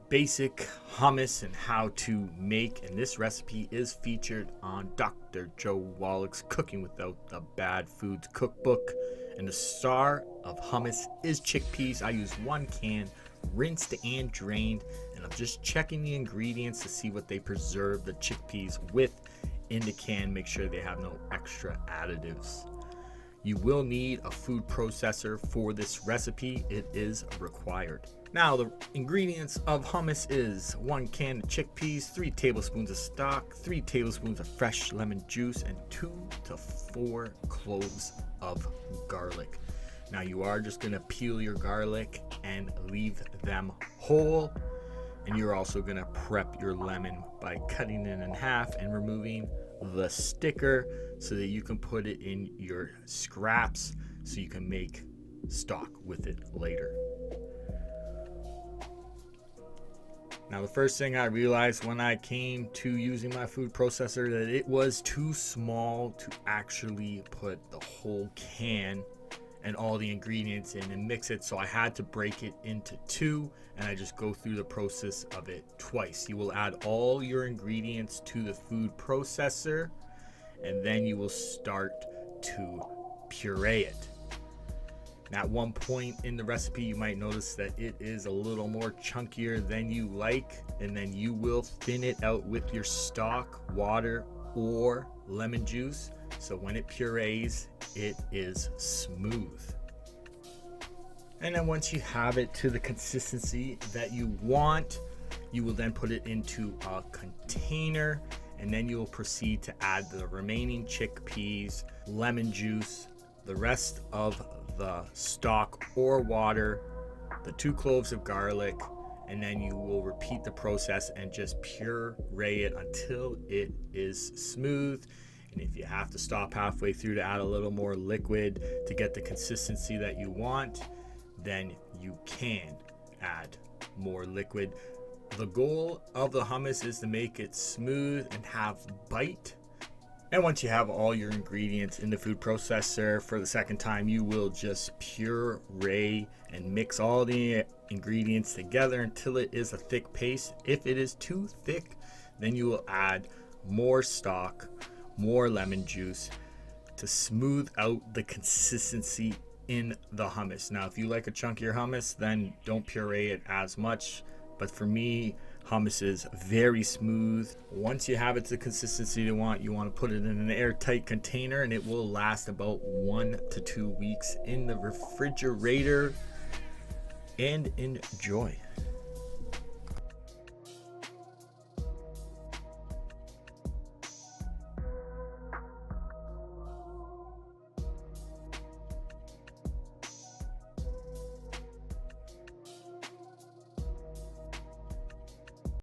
basic hummus and how to make, and this recipe is featured on Dr. Joe Wallach's Cooking Without the Bad Foods cookbook. And the star of hummus is chickpeas. I use 1 can, rinsed and drained, and I'm just checking the ingredients to see what they preserve the chickpeas with in the can. Make sure they have no extra additives. You will need a food processor for this recipe. It is required. Now, the ingredients of hummus is 1 can of chickpeas, 3 tablespoons of stock, 3 tablespoons of fresh lemon juice, and 2 to 4 cloves of garlic. Now, you are just going to peel your garlic and leave them whole. And you're also going to prep your lemon by cutting it in half and removing the sticker so that you can put it in your scraps so you can make stock with it later. Now, the first thing I realized when I came to using my food processor that it was too small to actually put the whole can and all the ingredients in and mix it, so I had to break it into 2, and I just go through the process of it twice. You will add all your ingredients to the food processor, and then you will start to puree it. Now, at one point in the recipe, you might notice that it is a little more chunkier than you like, and then you will thin it out with your stock, water, or lemon juice. So when it purees, it is smooth. And then once you have it to the consistency that you want, you will then put it into a container, and then you will proceed to add the remaining chickpeas, lemon juice, the rest of the stock or water, the 2 cloves of garlic, and then you will repeat the process and just puree it until it is smooth. And if you have to stop halfway through to add a little more liquid to get the consistency that you want, then you can add more liquid. The goal of the hummus is to make it smooth and have bite. And once you have all your ingredients in the food processor for the second time, you will just puree and mix all the ingredients together until it is a thick paste. If it is too thick, then you will add more stock, more lemon juice to smooth out the consistency in the hummus. Now, if you like a chunkier hummus, then don't puree it as much. But for me, hummus is very smooth. Once you have it to the consistency you want to put it in an airtight container, and it will last about 1 to 2 weeks in the refrigerator. And enjoy.